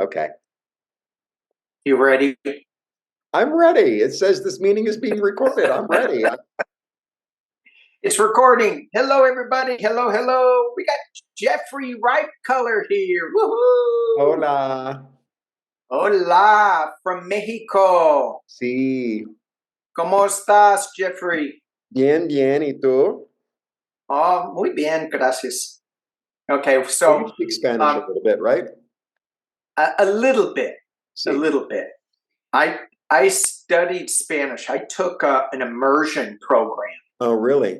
Okay. You ready? I'm ready. It says this meeting is being recorded. I'm ready. It's recording. Hello, everybody. Hello, hello. We got Jeffery Ripecolor here. Woohoo! Hola. Hola, from Mexico. Sí. ¿Cómo estás, Jeffery? Bien, bien. ¿Y tú? Oh, muy bien, gracias. Okay, Oh, so you speak Spanish a little bit, right? a little bit, a Sí. little bit. I studied Spanish. I took an immersion program. Oh, really?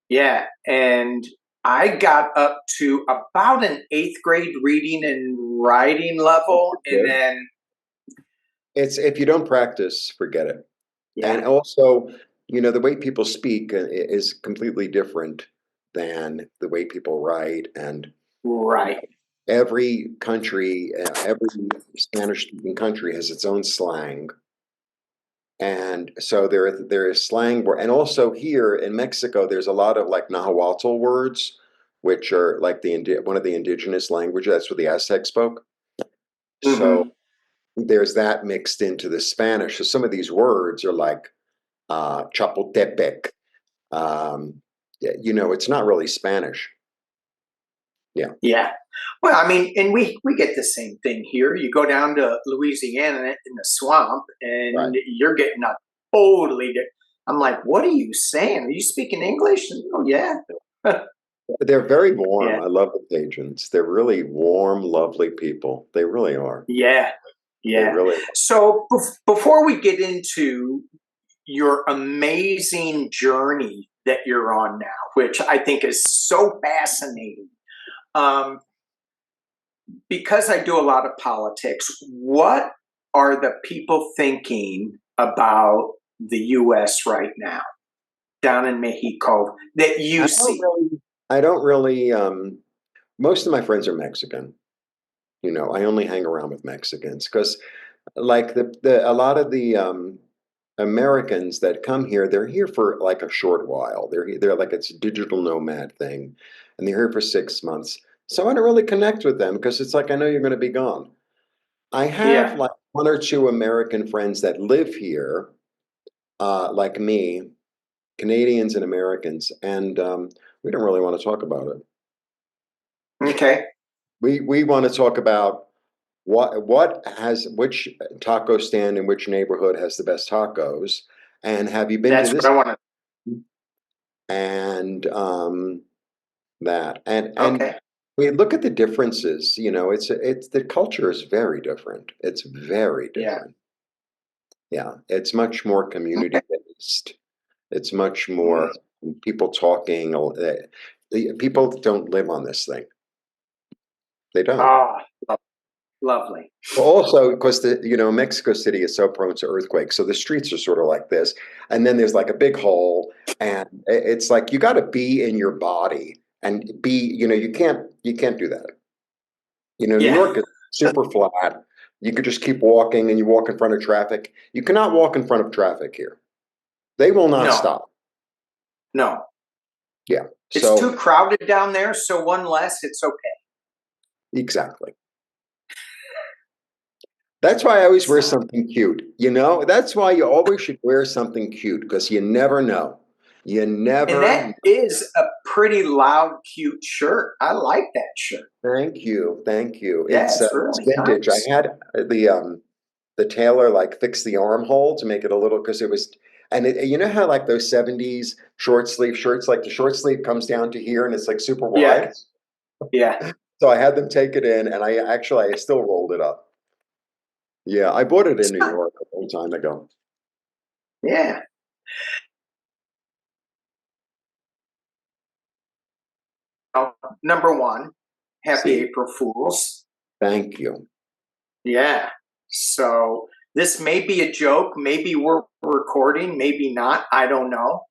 Yeah, and I got up to about an 8th grade reading and writing level, and Good. then It's if you don't practice, forget it. yeah, And also, the way people speak is completely different than the way people write. And right, every country, every Spanish-speaking country has its own slang. And so there is slang word, and also here in Mexico, there's a lot of like Nahuatl words, which are like one of the indigenous languages. That's what the Aztec spoke. So mm-hmm. there's that mixed into the Spanish. So some of these words are like Chapultepec. It's not really Spanish. Yeah. Yeah. Well, I mean, and we get the same thing here. You go down to Louisiana in the swamp, Right. and you're getting a totally different. I'm like, what are you saying? Are you speaking English? And, oh, yeah. They're very warm. Yeah. I love the Cajuns. They're really warm, lovely people. They really are. Yeah. They Yeah. really are. So before we get into your amazing journey that you're on now, which I think is so fascinating, because I do a lot of politics, what are the people thinking about the U.S. right now, down in Mexico, that you see? I don't really, most of my friends are Mexican. I only hang around with Mexicans because like a lot of the Americans that come here, they're here for like a short while. They're like it's a digital nomad thing, and they're here for 6 months. So I don't really connect with them because it's like I know you're going to be gone. I have Yeah, like one or two American friends that live here, like me, Canadians and Americans, and we don't really want to talk about it. okay. We want to talk about which taco stand in which neighborhood has the best tacos, and have you been to That's what this? I want to. And that and Okay. we look at the differences. It's the culture is very different. It's very Yeah. different. Yeah, it's much more community Okay. based. It's much more people talking. The people don't live on this thing. They don't. Oh, lovely. Well, also, because Mexico City is so prone to earthquakes, so the streets are sort of like this, and then there's like a big hole, and it's like you got to be in your body and be. You can't do that. New Yeah. York is super flat. You could just keep walking, and you walk in front of traffic. You cannot walk in front of traffic here. They will not No, stop. no. Yeah. It's too So crowded down there, so one less, it's okay. exactly. That's why I always wear something cute. That's why you always should wear something cute because you never know. You And never. that is a pretty loud, cute shirt. I like that shirt. Thank you, thank you. Yeah, It's it's it's really vintage. I nice. had the tailor like fix the armhole to make it a little because it was, and you know how like those '70s short sleeve shirts, like the short sleeve comes down to here and it's like super Yeah, wide. yeah. So I had them take it in, and I still rolled it up. Yeah, I bought it in It's New not, York a long time ago. yeah. Oh, number one, happy See, April Fools. thank you. Yeah. So this may be a joke. Maybe we're recording, maybe not. I don't know.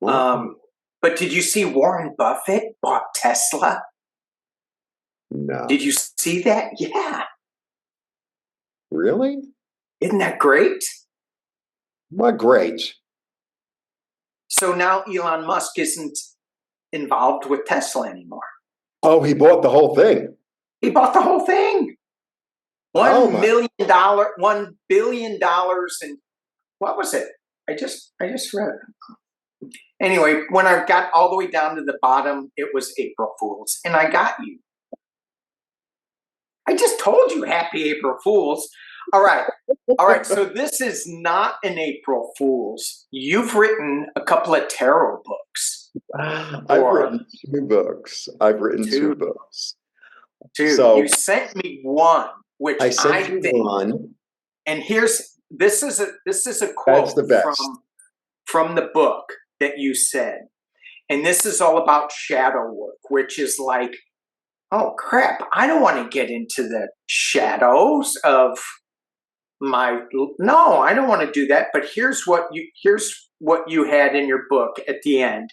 Well, But did you see Warren Buffett bought Tesla? no, Did you see that? Yeah. really? Isn't that great? Well, great. So now Elon Musk isn't involved with Tesla anymore. Oh, he bought the whole thing. He bought the whole thing. Oh $1 my. million, $1 billion, and what was it? I just read it. Anyway, when I got all the way down to the bottom, it was April Fools, and I got you. I just told you happy April Fools. All right. So this is not an April Fools. You've written a couple of tarot books. I've written 2 books. I've written two Two. books. Dude, So you sent me one, which I I sent you think, one. and this is a That's quote the best. from the book that you said, and this is all about shadow work, which is like, oh crap, I don't want to get into the shadows of my, no, I don't want to do that. But here's what you had in your book at the end.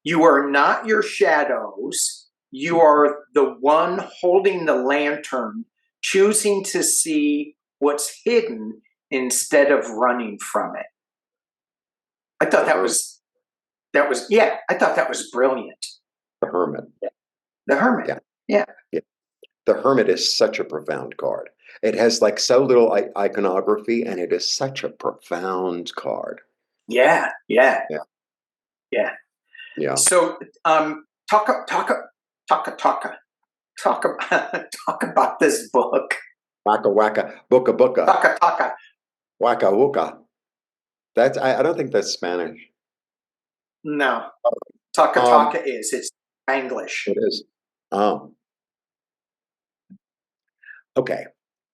You are not your shadows. You are the one holding the lantern, choosing to see what's hidden instead of running from it. I thought that was yeah, I thought that was brilliant. The Hermit. The Hermit. Yeah. The Hermit is such a profound card. It has like so little iconography, and it is such a profound card. Yeah. So, talk about this book. Waka waka, booka booka, Taka. waka wooka. That's I don't think that's Spanish. No, taka is. It's English. It is. Oh, okay.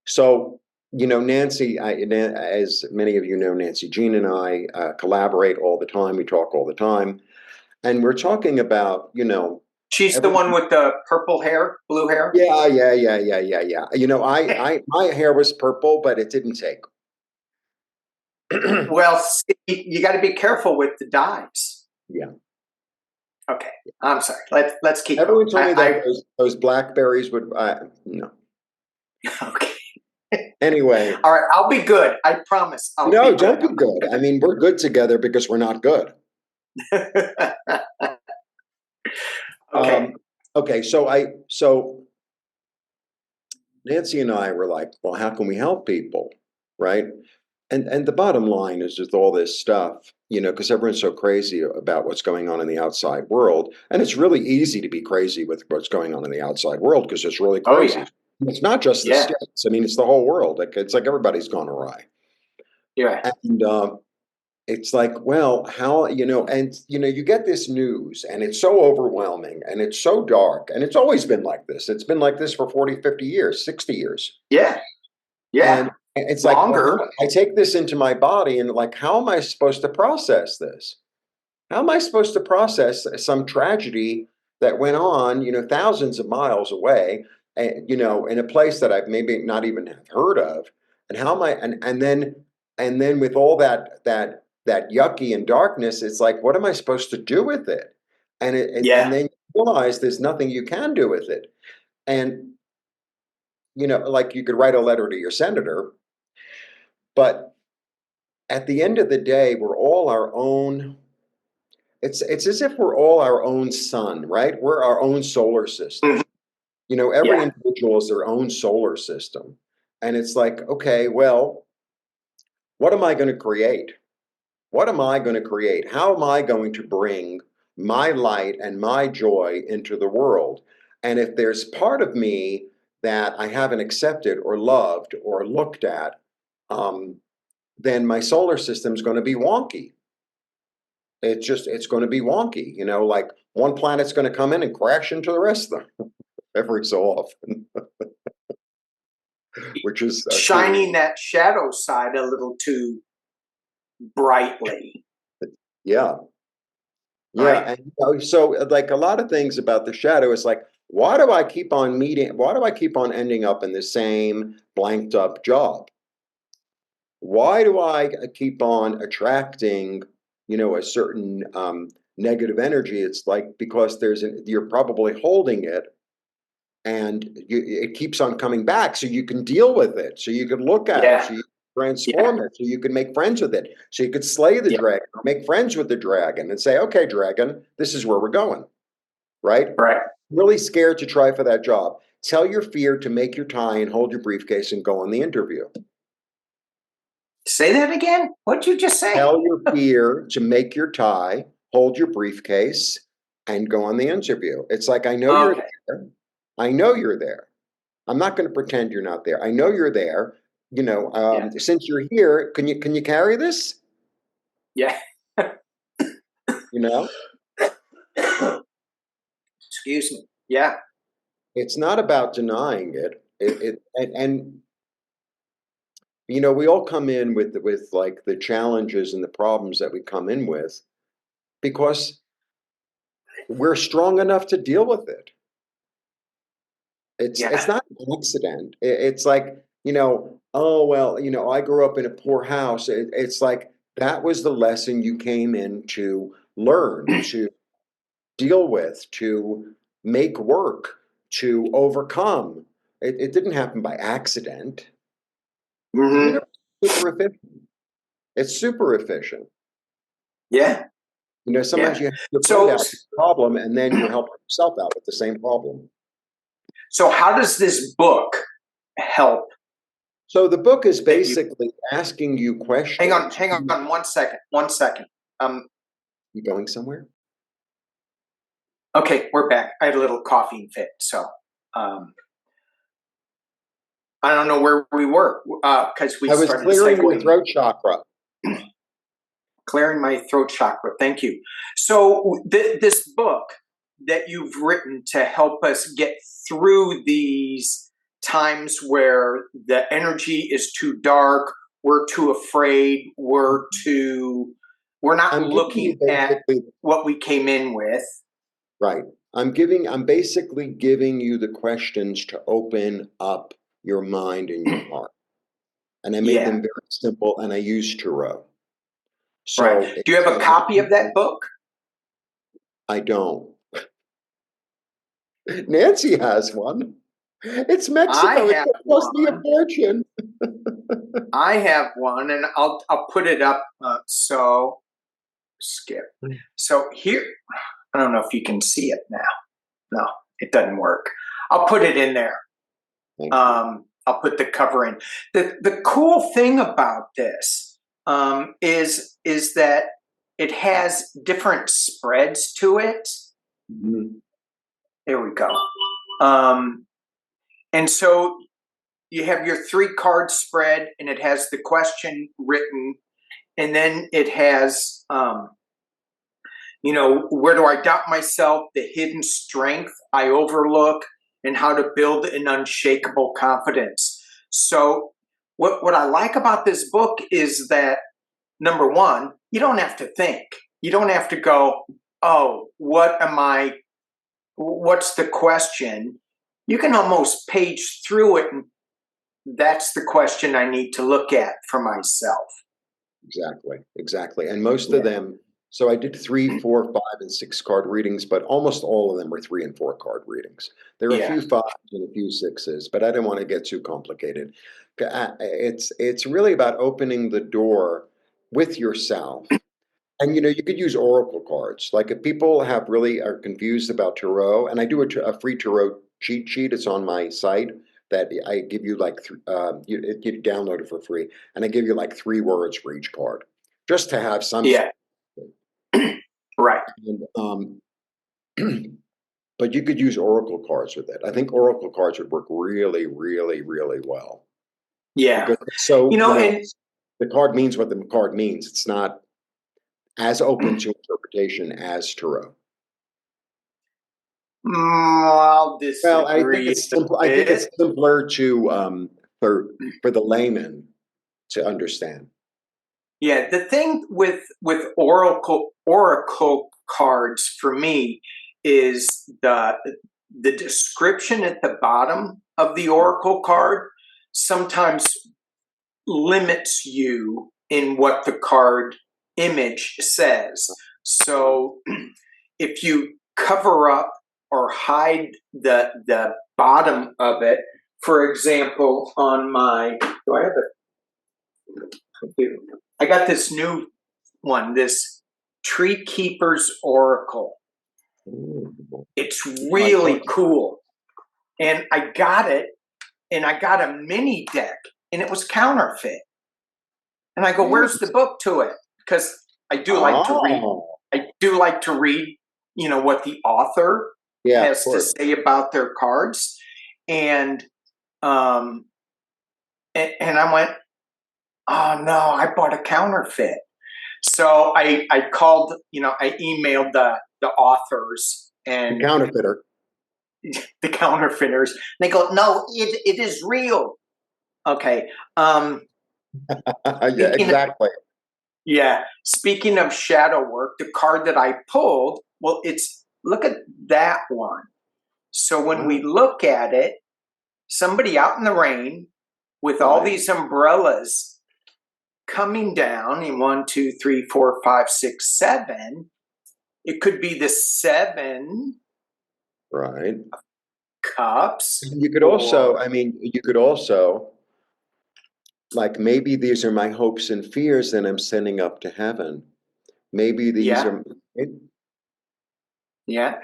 So Nancy, as many of you know, Nancy Jean and I collaborate all the time. We talk all the time, and we're talking about She's the one with the purple hair, blue hair. Yeah. My hair was purple, but it didn't take. Well, see, you got to be careful with the dyes. Yeah. Okay, I'm sorry. Let's keep. Everyone told me that those blackberries would. No. Okay. Anyway. All right, I'll be good. I promise. No, don't be good. I mean, we're good together because we're not good. Okay. Okay. So Nancy and I were like, well, how can we help people, right? And the bottom line is with all this stuff, because everyone's so crazy about what's going on in the outside world, and it's really easy to be crazy with what's going on in the outside world because it's really crazy. Oh, yeah. It's not just the states. I mean, it's the whole world. It's like everybody's gone awry. Yeah. And it's like, well, how, you get this news and it's so overwhelming and it's so dark, and it's always been like this. It's been like this for 40, 50 years, 60 years. Yeah. And it's longer. Like, well, I take this into my body, and like, how am I supposed to process this? How am I supposed to process some tragedy that went on, thousands of miles away, and, in a place that I've maybe not even have heard of? And how am I, and then with all that yucky and darkness, it's like, what am I supposed to do with it? And and then you realize there's nothing you can do with it. And, like you could write a letter to your senator, but at the end of the day, we're all our own. It's as if we're all our own sun, right? We're our own solar system. Every individual is their own solar system. And it's like, okay, well, what am I going to create? What am I going to create? How am I going to bring my light and my joy into the world? And if there's part of me that I haven't accepted or loved or looked at, then my solar system is going to be wonky. It's going to be wonky, like one planet's going to come in and crash into the rest of them every so often, which is shining that shadow side a little too brightly. Yeah. Right? And so like a lot of things about the shadow is like, why do I keep on ending up in the same blanked up job? Why do I keep on attracting, a certain negative energy? It's like because you're probably holding it, and it keeps on coming back, so you can deal with it, so you can look at it, so you can transform it, so you can make friends with it, so you could slay the dragon or make friends with the dragon and say, okay, dragon, this is where we're going, right? Right. Really scared to try for that job. Tell your fear to make your tie and hold your briefcase and go on the interview. Say that again? What'd you just say? Tell your fear to make your tie, hold your briefcase, and go on the interview. It's like, I know you're there. I know you're there. I'm not going to pretend you're not there. I know you're there. You know, since you're here, can you carry this? Yeah. You know? Excuse me. Yeah. It's not about denying it. And you know, we all come in with like the challenges and the problems that we come in with because we're strong enough to deal with it. It's not an accident. It's like, you know, oh well, you know, I grew up in a poor house. It's like that was the lesson you came in to learn, to deal with, to make work, to overcome. It didn't happen by accident. The Mm-hmm. universe is super efficient. It's super efficient. Yeah. You know, sometimes you have to put So, out the problem and then you're helping yourself out with the same problem. so how does this book help? So the book is basically asking you questions. Hang on 1 second. 1 second. You going somewhere? Okay, we're back. I had a little coughing fit, so I don't know where we were because we I was started clearing your segueing. throat chakra. Clearing my throat chakra. Thank you. So this book that you've written to help us get through these times where the energy is too dark, we're too afraid, we're not looking at what we came in with. Right. I'm basically giving you the questions to open up your mind and your heart. And I made them very simple and I use tarot. So right. Do you have a copy of that book? I don't. Nancy has one. It's Mexico. It cost me a fortune. I have one, and I'll put it up. So skip. So here, I don't know if you can see it now. No, it doesn't work. I'll put it in there. I'll put the cover in. The cool thing about this is that it has different spreads to it. Mm-hmm. There we go. And so you have your 3-card spread, and it has the question written, and then it has, you know, where do I doubt myself, the hidden strength I overlook, and how to build an unshakable confidence. So what I like about this book is that, number one, you don't have to think. You don't have to go, oh, what's the question? You can almost page through it, and that's the question I need to look at for myself. Exactly. And most of them, so I did 3, 4, 5, and 6 card readings, but almost all of them were 3 and 4 card readings. There are a few 5s and a few 6s, but I didn't want to get too complicated. It's really about opening the door with yourself. And you know, you could use oracle cards. Like if people are confused about tarot, and I do a free tarot cheat sheet. It's on my site that I give you like you download it for free, and I give you like 3 words for each card, just to have some. Right. And, but you could use oracle cards with it. I think oracle cards would work really, really, really well. Yeah. So you know, the card means what the card means. It's not as open to interpretation as tarot. I'll disagree. Well, I think it's simple. I think it's simpler to for the layman to understand. Yeah, the thing with oracle cards for me is the description at the bottom of the oracle card sometimes limits you in what the card image says. So if you cover up or hide the bottom of it, for example, on my, do I have it? I got this new one, this Tree Keeper's Oracle. It's really cool. and I got it, and I got a mini deck, and it was counterfeit. And I go, "Where's the book to it?" Because I do like to read. Oh, I do like to read, what the author yeah, of has to course. say about their cards, and um, and I went, "Oh no, I bought a counterfeit." So I called, I emailed the authors The and counterfeiter. the counterfeiters. They go, "No, it is real." Okay. Yeah, Speaking exactly. Yeah. Speaking of shadow work, the card that I pulled, well, look at that one. So when we Wow. look at it, somebody out in the rain with all Right. these umbrellas coming down in 1, 2, 3, 4, 5, 6, 7. It could be the Right. Seven Cups, You could also, or I mean, you could also, like, maybe these are my hopes and fears that I'm sending up to heaven. Maybe these yeah, are, yeah.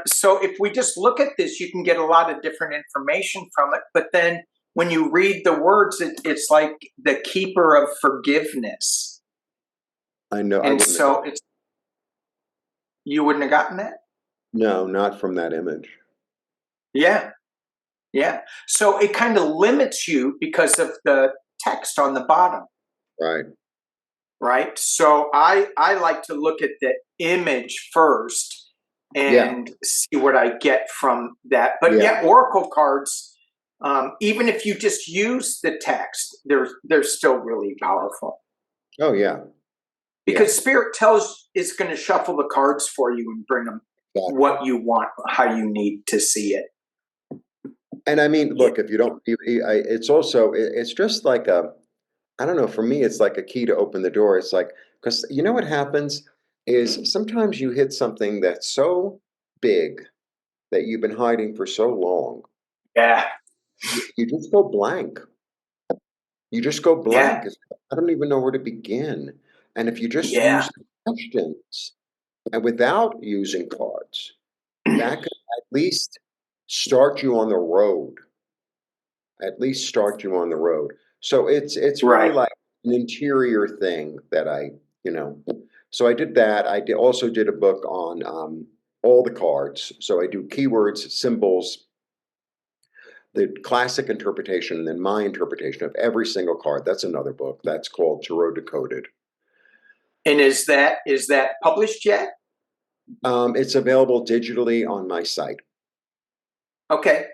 So if we just look at this, you can get a lot of different information from it. But then when you read the words, it's like the keeper of forgiveness. I know I And wouldn't have got, so you wouldn't have gotten that? no, not from that image. Yeah, yeah. So it kind of limits you because of the text on the bottom, Right. right? So I like to look at the image first Yeah. and see what I get from that. But Yeah. yeah, oracle cards, even if you just use the text, they're still really powerful Oh, yeah. Yeah. because spirit is going to shuffle the cards for you and bring them Exactly. what you want, how you need to see it. And I mean, Yeah. look, if you don't, it's also, it's just like a, I don't know, for me, it's like a key to open the door. It's like, because you know what happens is sometimes you hit something that's so big that you've been hiding for so long, Yeah. you just go blank. You just go Yeah. blank. I don't even know where to begin. And if you just Yeah. use questions and without using cards, that could at least start you on the road. At least start you on the road. So it's really Right. like an interior thing that I, you know. So I did that. Also did a book on all the cards. So I do keywords, symbols, the classic interpretation, and then my interpretation of every single card. That's another book. That's called Tarot Decoded. And is that published yet? It's available digitally on my site. Okay.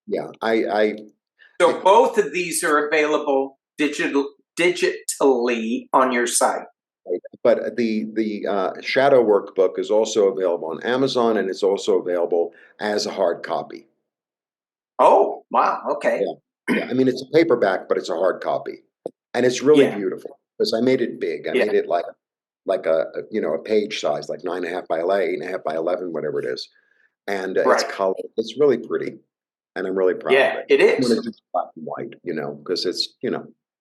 Yeah, I So it, both of these are available digitally on your site. but the Shadow Workbook is also available on Amazon, and it's also available as a hard copy. Oh, wow. Okay. Yeah, yeah. I mean, it's a paperback, but it's a hard copy, and it's really Yeah. beautiful because I made it big. I Yeah. made it like a page size, like 9.5 by 11, 8.5 by 11, whatever it is, and it's Right. color. It's really pretty, and I'm really proud of Yeah, it. it When is. it's just black and white, because it's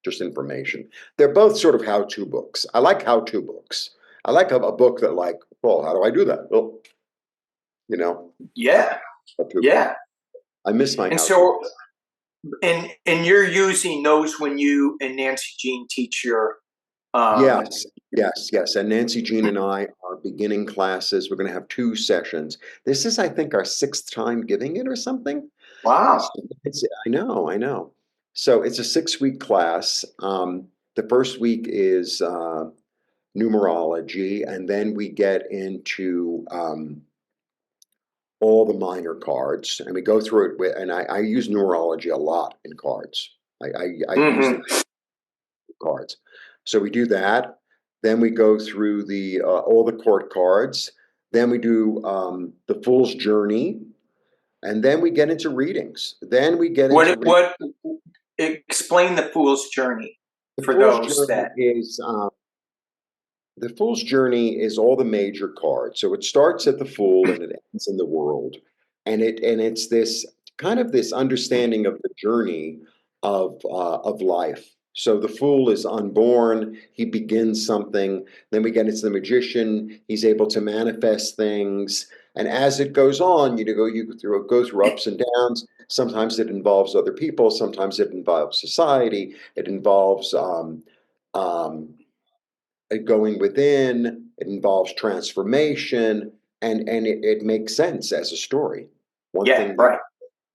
just information. They're both sort of how-to books. I like how-to books. I like a book that like, well, how do I do that? Well, you know, Yeah. how-to book. Yeah. I miss my And how-to so books. and you're using those when you and Nancy Jean teach your um Yes, yes, yes. And Nancy Jean and I are beginning classes. We're going to have 2 sessions. This is, I think, our 6th time giving it or something. wow. So I know, I know. So it's a 6-week class. The first week is numerology, and then we get into all the minor cards, and we go through it. And I use numerology a lot in cards. I use the Mhm. cards. So we do that. Then we go through the all the court cards. Then we do the Fool's Journey, and then we get into readings. Then we get into What explain the fool's journey the for Fool's those Journey that is the Fool's Journey is all the major cards. So it starts at the Fool and it ends in the World, and it's this kind of this understanding of the journey of life. So the Fool is unborn. He begins something. Then we get into the Magician. He's able to manifest things. And as it goes on, go through ups and downs. Sometimes it involves other people. Sometimes it involves society. It involves um, going within. It involves transformation, and it makes sense as a story. One Yeah, thing right.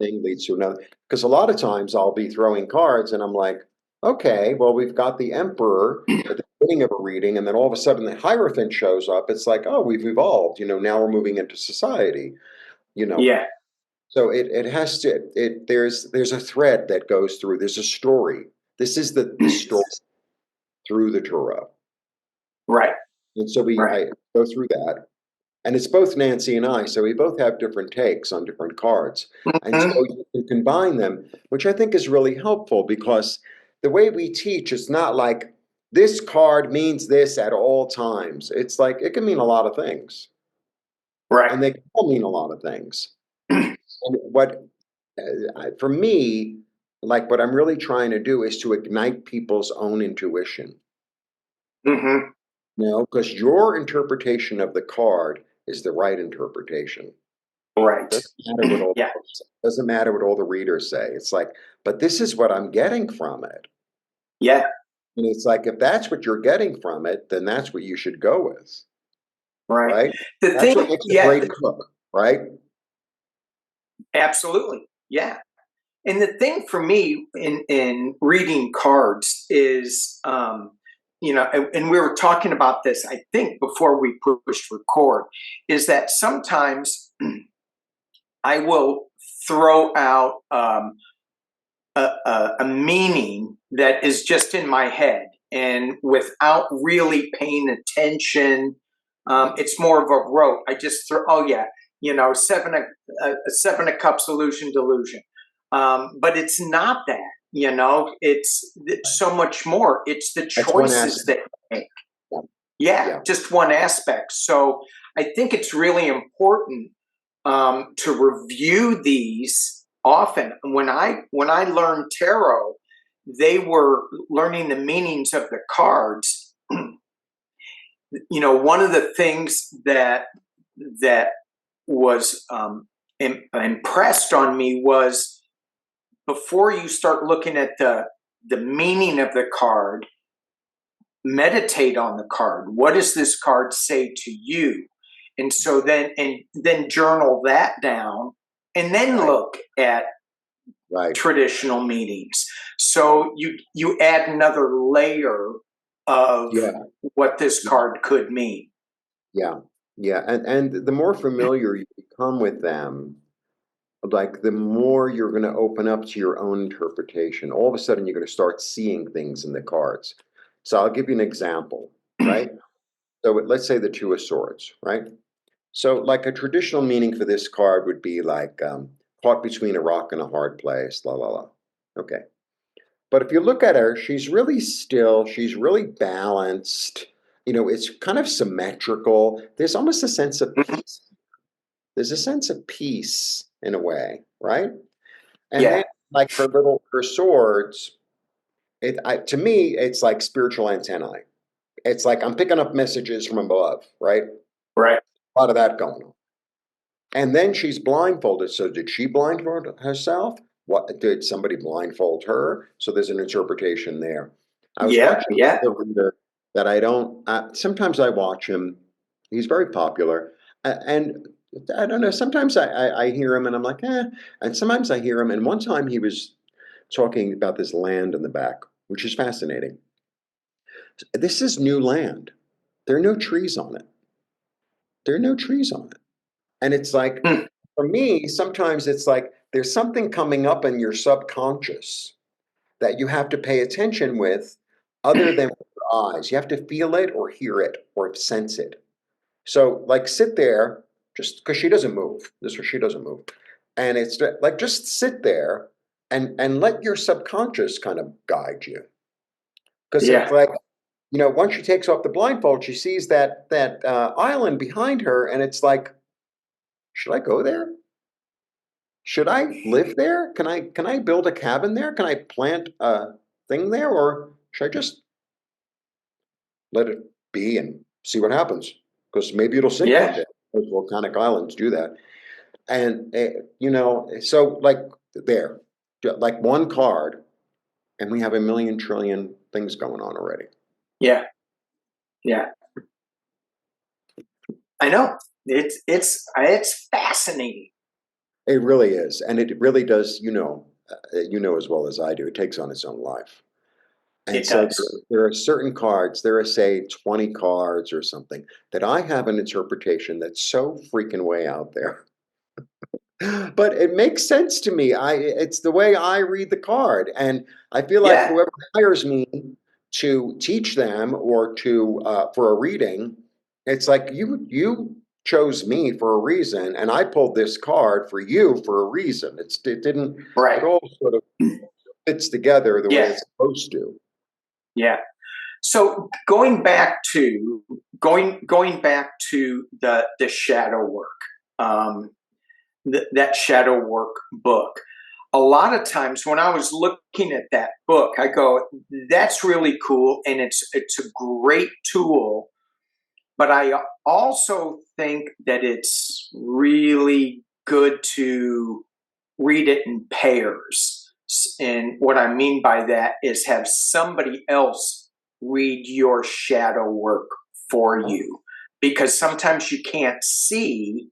leads to another. Because a lot of times I'll be throwing cards, and I'm like, okay, well, we've got the Emperor at the beginning of a reading, and then all of a sudden the Hierophant shows up. It's like, oh, we've evolved. Now we're moving into society. You know, Yeah, so it has to. There's a thread that goes through. There's a story. This is the story through the tarot. right, And so right. I go through that, and it's both Nancy and I, so we both have different takes on different cards. And so Mhm. you can combine them, which I think is really helpful because the way we teach, it's not like this card means this at all times. It's like it can mean a lot of things, Right. and they can all mean a lot of things. And for me, like what I'm really trying to do is to ignite people's own intuition. Hmm. Because your interpretation of the card is the right interpretation. Right. Doesn't matter what all Yeah, doesn't matter what all the readers say. It's like, but this is what I'm getting from it. yeah, And it's like, if that's what you're getting from it, then that's what you should go with, right. right? The That's what thing, makes a yeah, great cook, right? absolutely. Yeah. And the thing for me in reading cards is, and we were talking about this, I think, before we pushed record, is that sometimes I will throw out a meaning that is just in my head and without really paying attention. It's more of a rote. I just throw, oh yeah, seven of cups illusion delusion. But it's not that, it's so much more. It's the That's one choices aspect. that you make. Yeah. Yeah, Yeah. just one aspect. So I think it's really important to review these often. When I learned tarot, they were learning the meanings of the cards. One of the things that was impressed on me was before you start looking at the meaning of the card, meditate on the card. What does this card say to you? And then journal that down, and then Right. look at Right. traditional meanings. So you add another layer of Yeah. what this Yeah. card could mean. Yeah. Yeah. And the more familiar you become with them, like the more you're going to open up to your own interpretation. All of a sudden, you're going to start seeing things in the cards. So I'll give you an example, right? So let's say the Two of Swords, right? So like a traditional meaning for this card would be like caught between a rock and a hard place, la la la. Okay. But if you look at her, she's really still, she's really balanced. It's kind of symmetrical. There's almost a sense of Mhm. peace. There's a sense of peace in a way, right? And then Yeah, like her swords, to me, it's like spiritual antennae. It's like I'm picking up messages from above, right? right. A lot of that going on. And then she's blindfolded. So did she blindfold herself? What did somebody blindfold her? So there's an interpretation there. I was Yeah, watching yeah, the reader that I don't. Sometimes I watch him. He's very popular, and I don't know. Sometimes I hear him and I'm like, eh. And sometimes I hear him. And one time he was talking about this land in the back, which is fascinating. This is new land. There are no trees on it. There are no trees on it. And it's like, hmm, for me, sometimes it's like there's something coming up in your subconscious that you have to pay attention with other than with your eyes. You have to feel it or hear it or sense it. So, like, sit there just because she doesn't move. This is where she doesn't move. And it's like, just sit there and let your subconscious kind of guide you. Because it's yeah, like, once she takes off the blindfold, she sees that island behind her, and it's like, should I go there? Should I live there? Can I build a cabin there? Can I plant a thing there, or should I just let it be and see what happens? Because maybe it'll sink one yeah, day. those volcanic islands do that. And, you know, so like there, like one card, and we have a million trillion things going on already. Yeah. Yeah. I know. It's fascinating. It really is. And it really does, you know as well as I do, it takes on its own life. And It so does. there are certain cards, there are, say, 20 cards or something, that I have an interpretation that's so freaking way out there. But it makes sense to me. It's the way I read the card, and I feel like Yeah. whoever hires me to teach them or to for a reading, it's like you chose me for a reason, and I pulled this card for you for a reason. It didn't. It Right. all sort of fits together the way Yeah. it's supposed to. Yeah. So going back to the shadow work, um, that shadow work book. A lot of times when I was looking at that book, I go, "That's really cool, and it's a great tool." But I also think that it's really good to read it in pairs. And what I mean by that is have somebody else read your shadow work for you. Because sometimes you can't see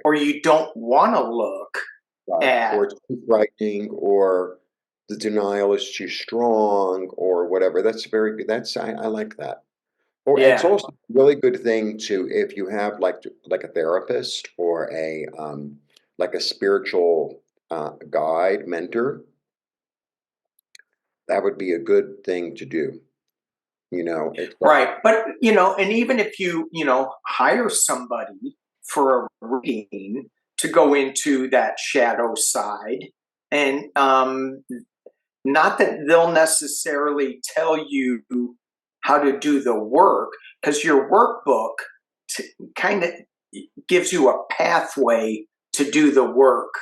or you don't want to look Right. at. Or it's too frightening, or the denial is too strong, or whatever. That's very good. I like that. Or it's Yeah, also a really good thing to, if you have like a therapist or a like a spiritual guide, mentor, that would be a good thing to do. You know, it's like, right. But, and even if you hire somebody for a reading to go into that shadow side, and not that they'll necessarily tell you how to do the work, because your workbook kind of gives you a pathway to do the work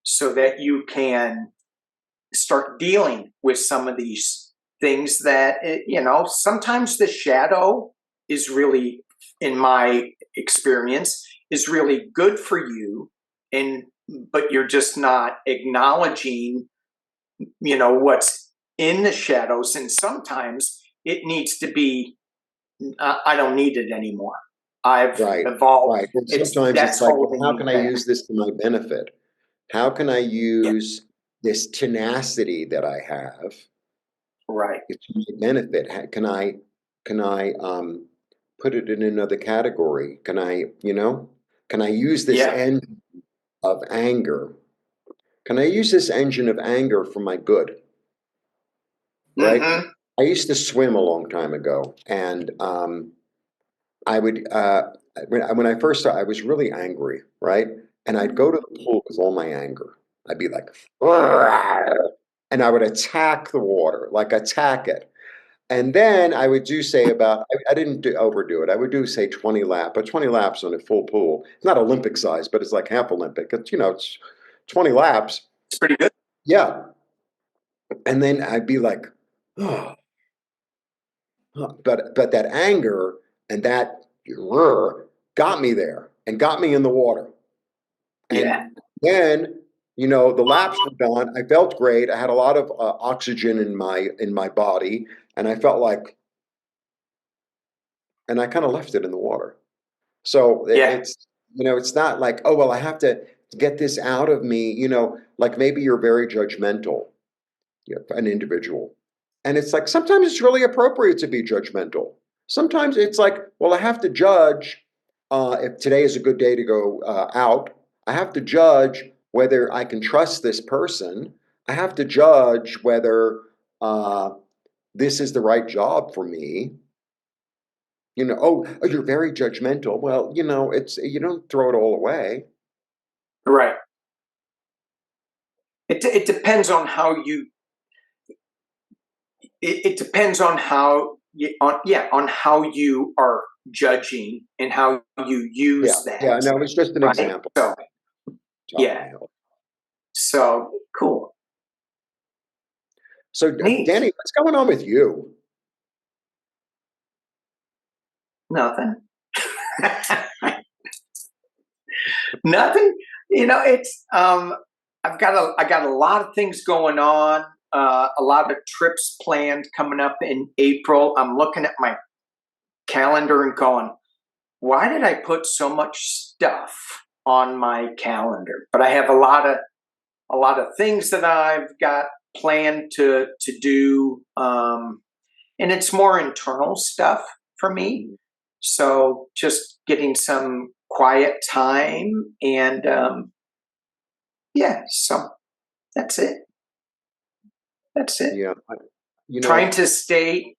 so that you can start dealing with some of these things that, sometimes the shadow is really, in my experience, is really good for you. And but you're just not acknowledging, what's in the shadows. And sometimes it needs to be, I don't need it anymore. I've right, evolved. right. And It's sometimes it's That's like, well, holding how me can I back. use this to my benefit? How can I Yeah, use this tenacity that I have right. to my benefit? Can I put it in another category? Can I use this Yeah. engine of anger? Can I use this engine of anger for my good? Right? Mm-hmm. I used to swim a long time ago, and I would when I first started, I was really angry, right? And I'd go to the pool with all my anger. I'd be like, and I would attack the water, like attack it. And then I would do, say, about, I didn't overdo it. I would do, say, 20 laps, but 20 laps on a full pool. It's not Olympic size, but it's like half Olympic. It's 20 laps. It's pretty good. Yeah. And then I'd be like, oh, but that anger and that got me there and got me in the water. Yeah. And then, the laps were done. I felt great. I had a lot of oxygen in my body, and I felt like, and I kind of left it in the water. So Yeah. it's not like, oh, well, I have to get this out of me, like maybe you're very judgmental, an individual. And it's like sometimes it's really appropriate to be judgmental. Sometimes it's like, well, I have to judge if today is a good day to go out. I have to judge whether I can trust this person. I have to judge whether uh, this is the right job for me. Oh, you're very judgmental. Well, it's, you don't throw it all away. Right. It depends on how you. It depends on how you are judging and how you Yeah, use yeah. that. No, it's just an Right. example. So Top of yeah. my head. So cool. So, Neat. Danny, what's going on with you? Nothing. Nothing. It's I got a lot of things going on. A lot of trips planned coming up in April. I'm looking at my calendar and going, why did I put so much stuff on my calendar? But I have a lot of things that I've got planned to do, and it's more internal stuff for me. So just getting some quiet time, and yeah, so that's it. That's it. Yeah, Trying to stay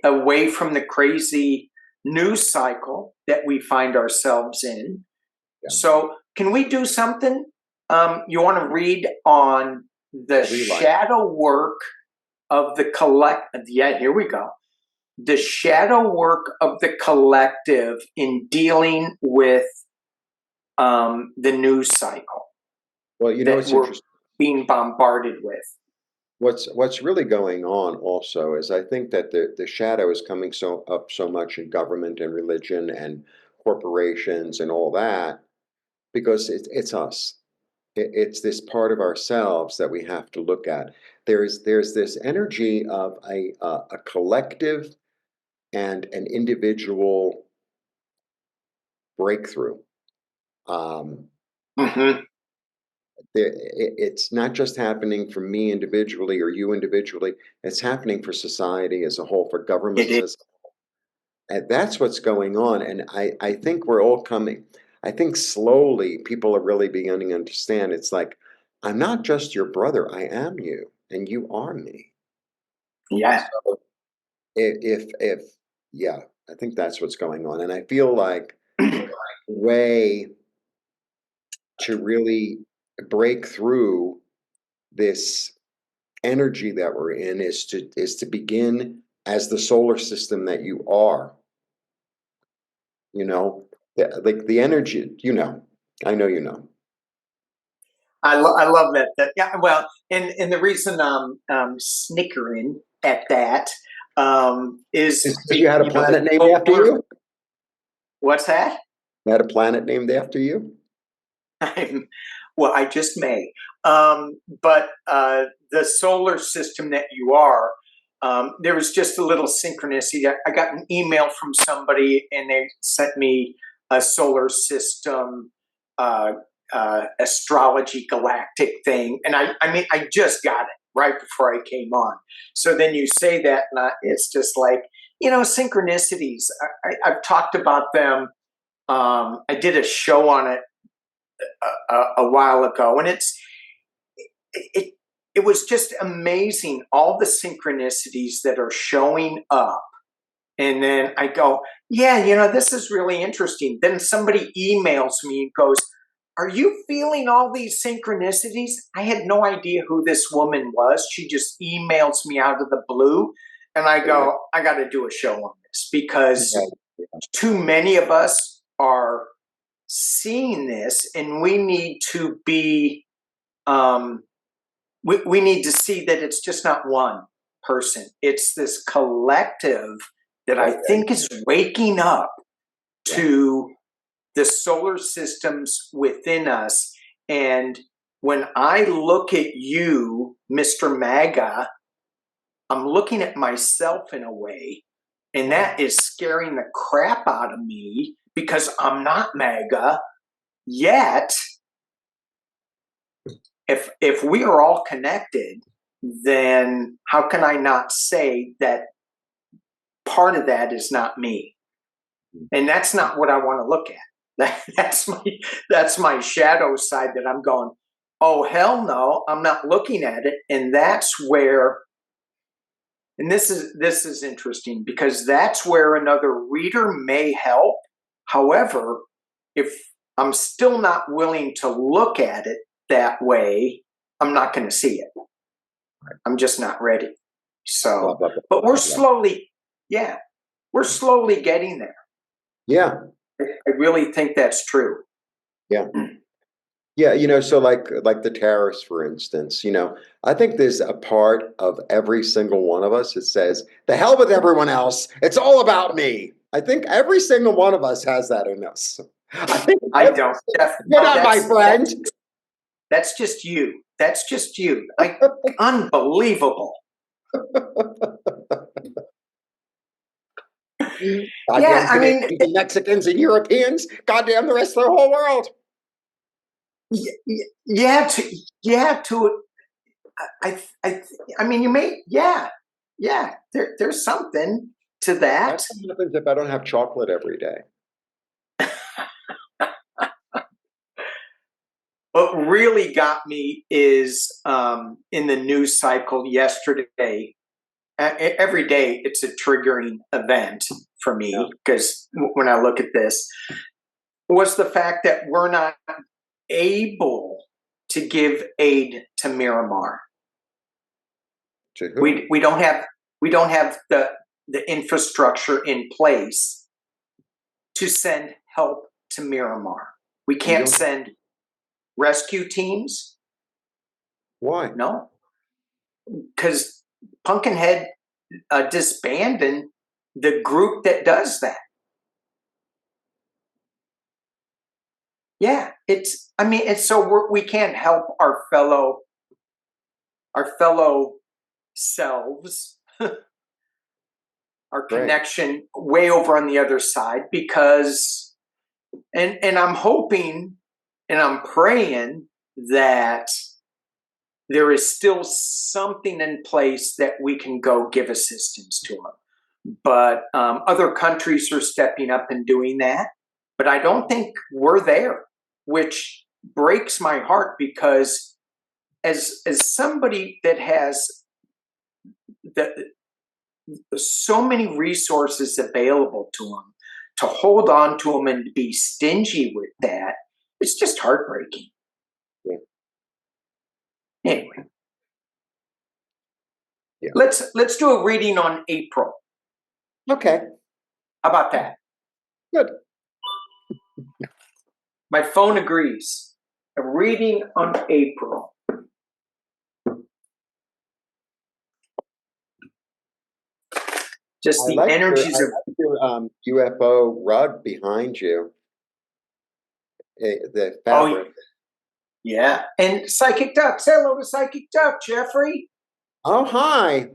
away from the crazy news cycle that we find ourselves in. yeah. So, can we do something? You want to read on the shadow work of the Yeah, here we go. The shadow work of the collective in dealing with the news cycle. Well, it's we're interesting. being bombarded with. What's really going on also is I think that the shadow is coming up so much in government and religion and corporations and all that because it's us. It's this part of ourselves that we have to look at. There's this energy of a collective and an individual breakthrough. Mm-hmm. It's not just happening for me individually or you individually. It's happening for society as a whole, for governments as a whole. And that's what's going on. And I think we're all coming. I think slowly people are really beginning to understand. It's like, I'm not just your brother. I am you, and you are me. Yeah. So if yeah, I think that's what's going on. And I feel like the way to really break through this energy that we're in is to begin as the solar system that you are. Like the energy. I know I love that. Yeah, well, and the reason I'm snickering at that is It's because you had a planet named after you. What's that? You had a planet named after you. Well, I just may. But the solar system that you are, there was just a little synchronicity. I got an email from somebody, and they sent me a solar system astrology galactic thing, and I mean, I just got it right before I came on. So then you say that, and it's just like, synchronicities. I've talked about them. I did a show on it a while ago, and it it was just amazing, all the synchronicities that are showing up. And then I go, yeah, this is really interesting. Then somebody emails me and goes, are you feeling all these synchronicities? I had no idea who this woman was. She just emails me out of the blue. And I go, I got to do a show on this because too many of us are seeing this, and we need to be we need to see that it's just not one person. It's this collective that I think is waking up to the solar systems within us. And when I look at you, Mr. MAGA, I'm looking at myself in a way, and that is scaring the crap out of me because I'm not MAGA yet. If we are all connected, then how can I not say that part of that is not me? And that's not what I want to look at. That's my shadow side that I'm going, oh, hell no, I'm not looking at it. And that's where, and this is interesting because that's where another reader may help. However, if I'm still not willing to look at it that way, I'm not going to see it. I'm just not ready. So, but we're slowly getting there. Yeah. I really think that's true. Yeah. Yeah, so like the terrorists, for instance, I think there's a part of every single one of us that says, the hell with everyone else. It's all about me. I think every single one of us has that in us. I think I don't. you're not my friend. That's just you. That's just you. Unbelievable. Goddamn Canadians and Mexicans and Europeans. Goddamn the rest of the whole world. Yeah. To. I mean, you may. Yeah. There's something to that. That's what happens if I don't have chocolate every day. What really got me is in the news cycle yesterday. Every day it's a triggering event for me because when I look at this, was the fact that we're not able to give aid to Myanmar. To who? We don't have the infrastructure in place to send help to Myanmar. We can't send rescue teams. Why? No, because Pumpkinhead disbanded the group that does that. Yeah, it's so we can't help our fellow selves, our connection way over on the other side because, and I'm hoping and I'm praying that there is still something in place that we can go give assistance to them. But other countries are stepping up and doing that. But I don't think we're there, which breaks my heart because as somebody that has so many resources available to them, to hold on to them and be stingy with that, it's just heartbreaking. Yeah. Anyway, let's do a reading on April. Okay. How about that? Good. My phone agrees. A reading on April. Just the energies of your UFO rug behind you. The fabric. Oh, yeah. And PsychicDuck. Say hello to PsychicDuck, Jeffrey. Oh, hi.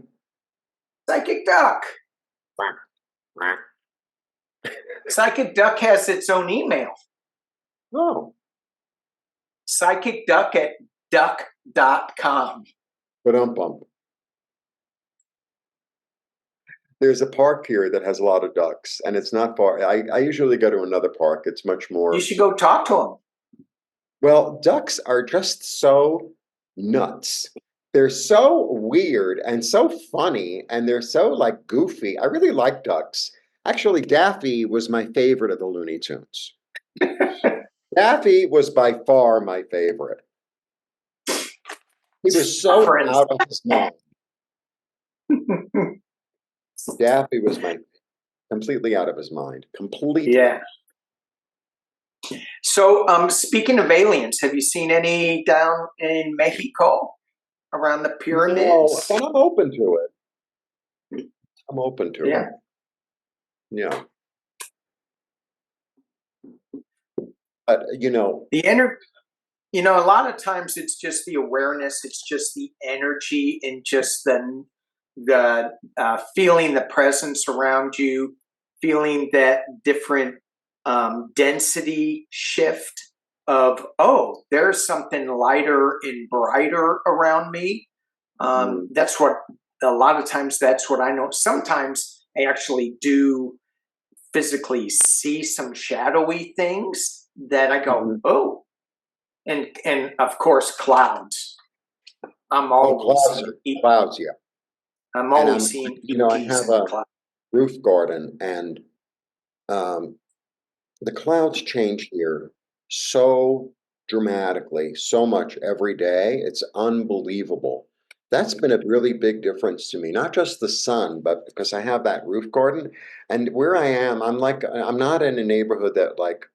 PsychicDuck. PsychicDuck has its own email. Oh. PsychicDuck@duck.com. Ba-dum-bum. There's a park here that has a lot of ducks, and it's not far. I usually go to another park. It's much more. You should go talk to them. Well, ducks are just so nuts. They're so weird and so funny, and they're so like goofy. I really like ducks. Actually, Daffy was my favorite of the Looney Tunes. Daffy was by far my favorite. He was so out of his mind. Daffy was completely out of his mind. Completely. Yeah. So, speaking of aliens, have you seen any down in Mexico around the pyramids? No, but I'm open to it. I'm open to it. Yeah. But a lot of times it's just the awareness, it's just the energy, and just the feeling the presence around you, feeling that different density shift of, oh, there's something lighter and brighter around me. That's what a lot of times that's what I know. Sometimes I actually do physically see some shadowy things that I go, oh, and of course clouds. I'm always seeing clouds, yeah. I'm always seeing I have a roof garden, and the clouds change here so dramatically, so much every day. It's unbelievable. That's been a really big difference to me. Not just the sun, but because I have that roof garden, and where I am, I'm not in a neighborhood that like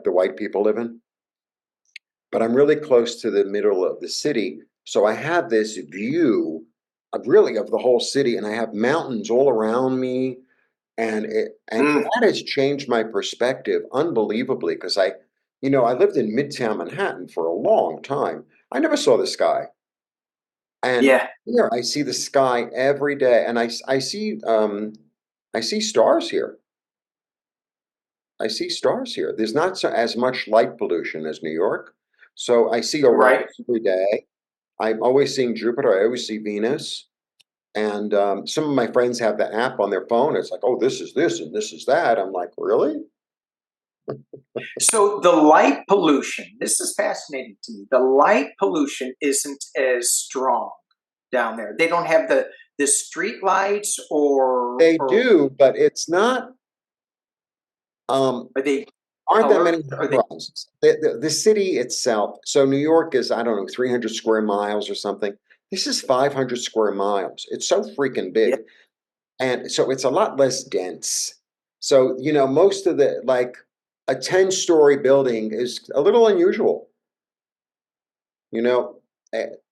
the white people live in, but I'm really close to the middle of the city. So I have this view of the whole city, and I have mountains all around me. And Mm, that has changed my perspective unbelievably because I lived in Midtown Manhattan for a long time. I never saw the sky. And yeah, here I see the sky every day, and I see stars here. I see stars here. There's not as much light pollution as New York. So I see Orion right. every day. I'm always seeing Jupiter. I always see Venus. And some of my friends have the app on their phone. It's like, oh, this is this and this is that. I'm like, really? So the light pollution, this is fascinating to me. The light pollution isn't as strong down there. They don't have the street lights They or do, but it's not. Um, are they aren't that colored? many Are they horizons. The city itself. So New York is, I don't know, 300 square miles or something. This is 500 square miles. It's so freaking yeah, big. And so it's a lot less dense. So, most of like a 10-story building is a little unusual. You know,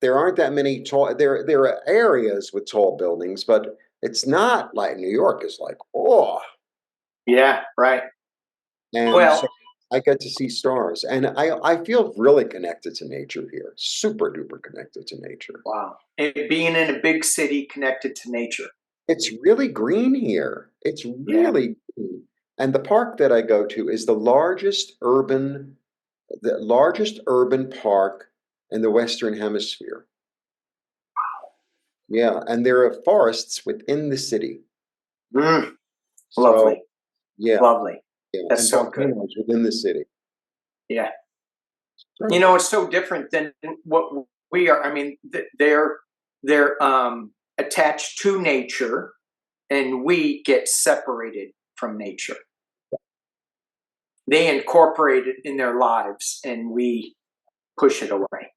there aren't that many tall, there are areas with tall buildings, but it's not like New York is like, oh, yeah, right. and Well, so I get to see stars. And I feel really connected to nature here, super duper connected to nature. wow. And being in a big city connected to nature. It's really green here. It's Yeah. really green. And the park that I go to is the largest urban park in the Western Hemisphere. Yeah, and there are forests within the city. Mm, So lovely. yeah, Lovely. yeah, That's and so good. volcanoes within the city. Yeah. Sure. It's so different than what we are. I mean, they're attached to nature, and we get separated from nature. They incorporate it in their lives, and we push it away.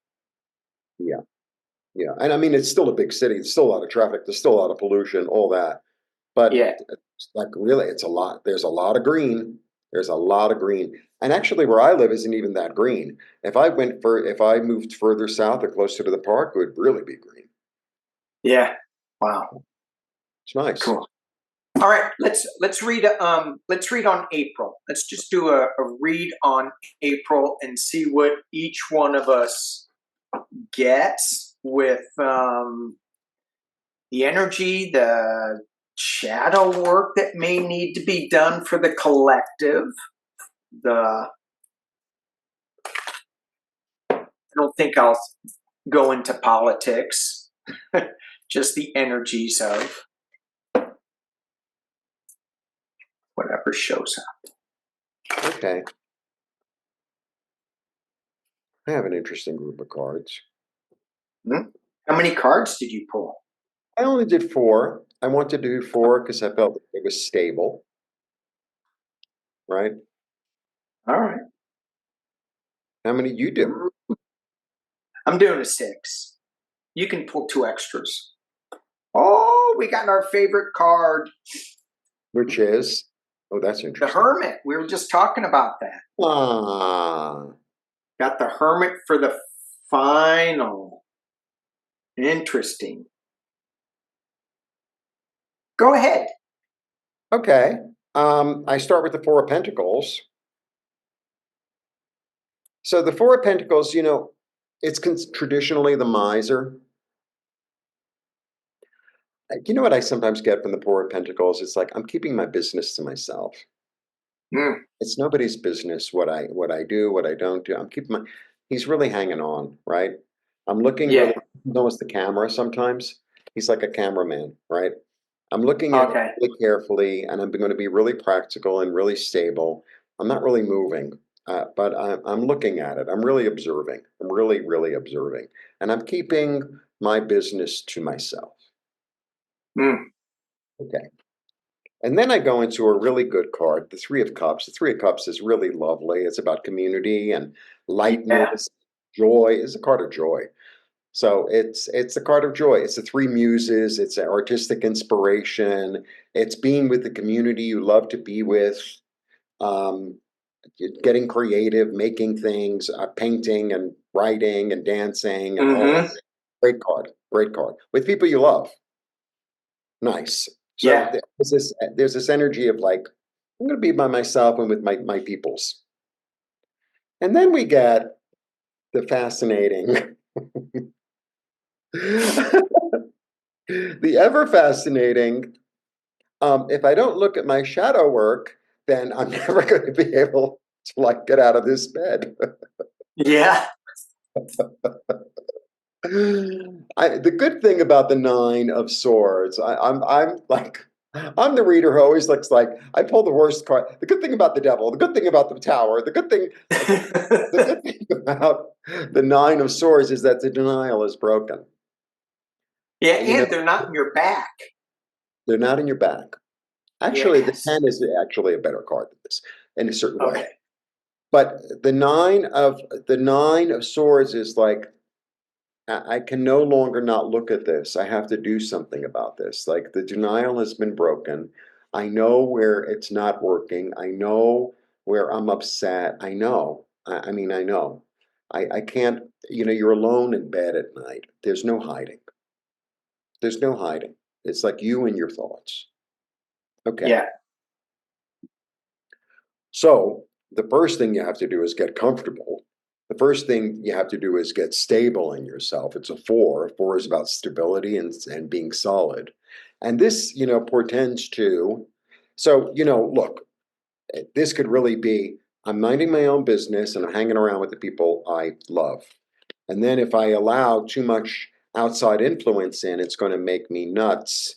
Yeah, yeah. And I mean, it's still a big city. There's still a lot of traffic. There's still a lot of pollution, all that. But Yeah. like really, it's a lot. There's a lot of green. There's a lot of green. And actually, where I live isn't even that green. If I moved further south or closer to the park, it would really be green. Yeah. Wow. It's nice. Cool. All right. Let's read on April. Let's just do a read on April and see what each one of us gets with the energy, the shadow work that may need to be done for the collective. The I don't think I'll go into politics. Just the energies of whatever shows up. Okay. I have an interesting group of cards. Hmm? How many cards did you pull? I only did four. I wanted to do four because I felt it was stable, right? All right. How many did you do? I'm doing a 6. You can pull 2 extras. Oh, we got our favorite card, Which is, oh, that's the interesting. Hermit. We were just talking about that. Ah, Got the Hermit for the final. Interesting. Go ahead. okay. I start with the Four of Pentacles. So the Four of Pentacles, it's traditionally the miser. You know what I sometimes get from the Four of Pentacles? It's like I'm keeping my business to myself. Mm, It's nobody's business what I do, what I don't do. I'm keeping my. He's really hanging on, right? I'm looking yeah. really. He's almost the camera sometimes. He's like a cameraman, right? I'm looking at it Okay. really carefully, and I'm going to be really practical and really stable. I'm not really moving, but I'm looking at it. I'm really observing. I'm really, really observing, and I'm keeping my business to myself. Mm, Okay. And then I go into a really good card, the Three of Cups. The Three of Cups is really lovely. It's about community and yeah. lightness. Joy is a card of joy. So it's a card of joy. It's the three muses. It's an artistic inspiration. It's being with the community you love to be with. Um, Getting creative, making things, painting and writing and dancing and all. Mm-hmm. Great card. Great card with people you love. Nice. So Yeah. there's this energy of like, I'm going to be by myself and with my peoples. And then we get the fascinating, the ever fascinating. If I don't look at my shadow work, then I'm never going to be able to like get out of this bed. Yeah. The good thing about the Nine of Swords, I'm like I'm the reader who always looks like I pull the worst card. The good thing about the Devil, the good thing about the Tower, the good thing about the Nine of Swords is that the denial is broken. Yeah, You know, and they're not in your back. they're not in your back. Actually, the Yes. Ten is actually a better card than this in a certain way. Okay. But the Nine of Swords is like I can no longer not look at this. I have to do something about this. Like the denial has been broken. I know where it's not working. I know where I'm upset. I know. I mean, I know. I can't, you're alone in bed at night. There's no hiding. There's no hiding. It's like you and your thoughts. Okay. Yeah. So the first thing you have to do is get comfortable. The first thing you have to do is get stable in yourself. It's a four. Four is about stability and being solid. And this, portends to, so, look, this could really be I'm minding my own business and I'm hanging around with the people I love. And then if I allow too much outside influence in, it's going to make me nuts.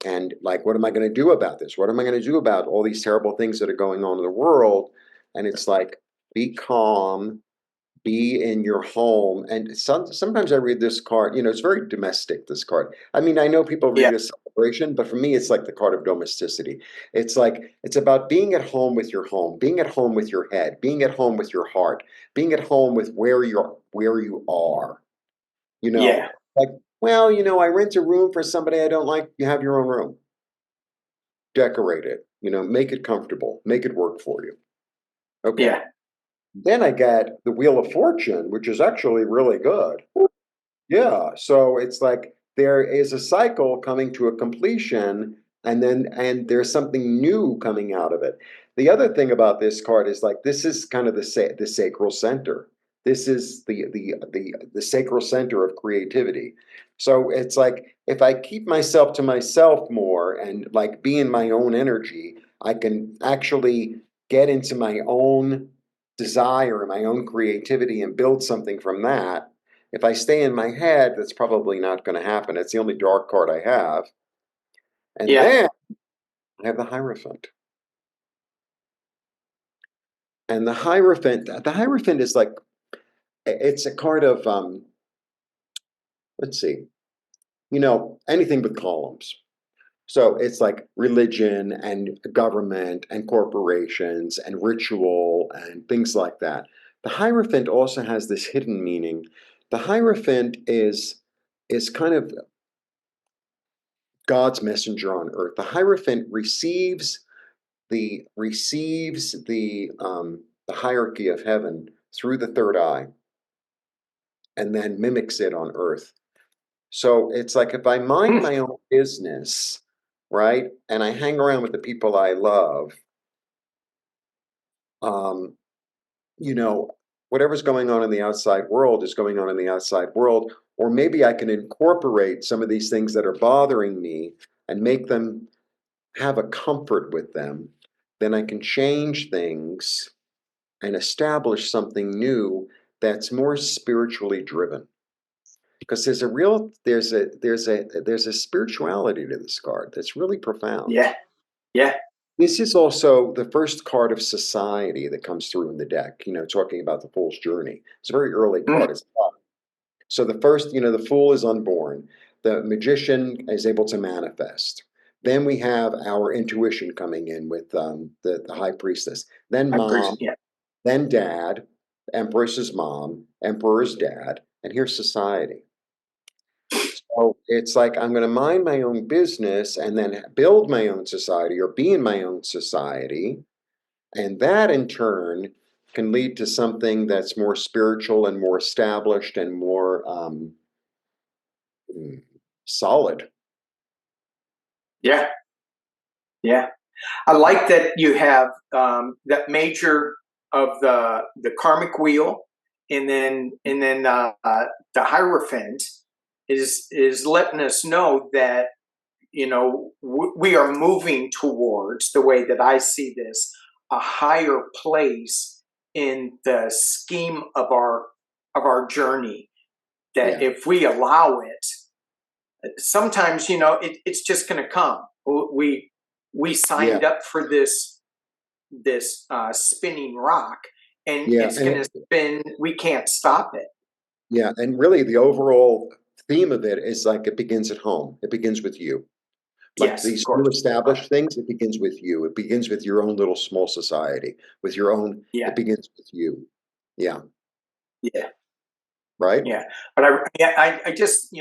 And like, what am I going to do about this? What am I going to do about all these terrible things that are going on in the world? And it's like, be calm, be in your home. And sometimes I read this card, it's very domestic, this card. I mean, I know people read Yeah. it as celebration, but for me, it's like the card of domesticity. It's like, it's about being at home with your home, being at home with your head, being at home with your heart, being at home with where you are, you Yeah. know, like, well, I rent a room for somebody I don't like. You have your own room, decorate it, make it comfortable, make it work for you. Okay. Yeah. Then I get the Wheel of Fortune, which is actually really good. Yeah, so it's like there is a cycle coming to a completion, and there's something new coming out of it. The other thing about this card is like this is kind of the sacral center. This is the sacral center of creativity. So it's like if I keep myself to myself more and like be in my own energy, I can actually get into my own desire, my own creativity, and build something from that. If I stay in my head, that's probably not going to happen. It's the only dark card I have. And Yeah. then I have the Hierophant. And the Hierophant is like, it's a card of, let's see, anything with columns. So it's like religion and government and corporations and ritual and things like that. The Hierophant also has this hidden meaning. The Hierophant is kind of God's messenger on earth. The Hierophant receives the hierarchy of heaven through the third eye and then mimics it on earth. So it's like if I mind Hmm. my own business, right, and I hang around with the people I love, um, you know, whatever's going on in the outside world is going on in the outside world. Or maybe I can incorporate some of these things that are bothering me and make them have a comfort with them. Then I can change things and establish something new that's more spiritually driven. Because there's a spirituality to this card that's really profound. Yeah. Yeah. This is also the first card of society that comes through in the deck, talking about the Fool's Journey. It's a very early Hmm. card. So the first, the Fool is unborn. The magician is able to manifest. Then we have our intuition coming in with the High Priestess. Then I mom, appreciate. Yeah. then dad, Empress's mom, Emperor's dad, and here's society. So it's like I'm going to mind my own business and then build my own society or be in my own society. And that in turn can lead to something that's more spiritual and more established and more solid. Yeah. Yeah. I like that you have that major of the karmic wheel, and then the Hierophant is letting us know that we are moving towards, the way that I see this, a higher place in the scheme of our journey. That Yeah. if we allow it, sometimes it's just going to come. We Yeah. signed up for this spinning rock, and Yeah. it's going And to spin. We can't stop it. yeah. And really, the overall theme of it is like it begins at home. It begins with you. Like Yes, of these new course. established things, it begins with you. It begins with your own little small society, with your own, it Yeah, begins with you. Yeah. yeah, Right? yeah. But I just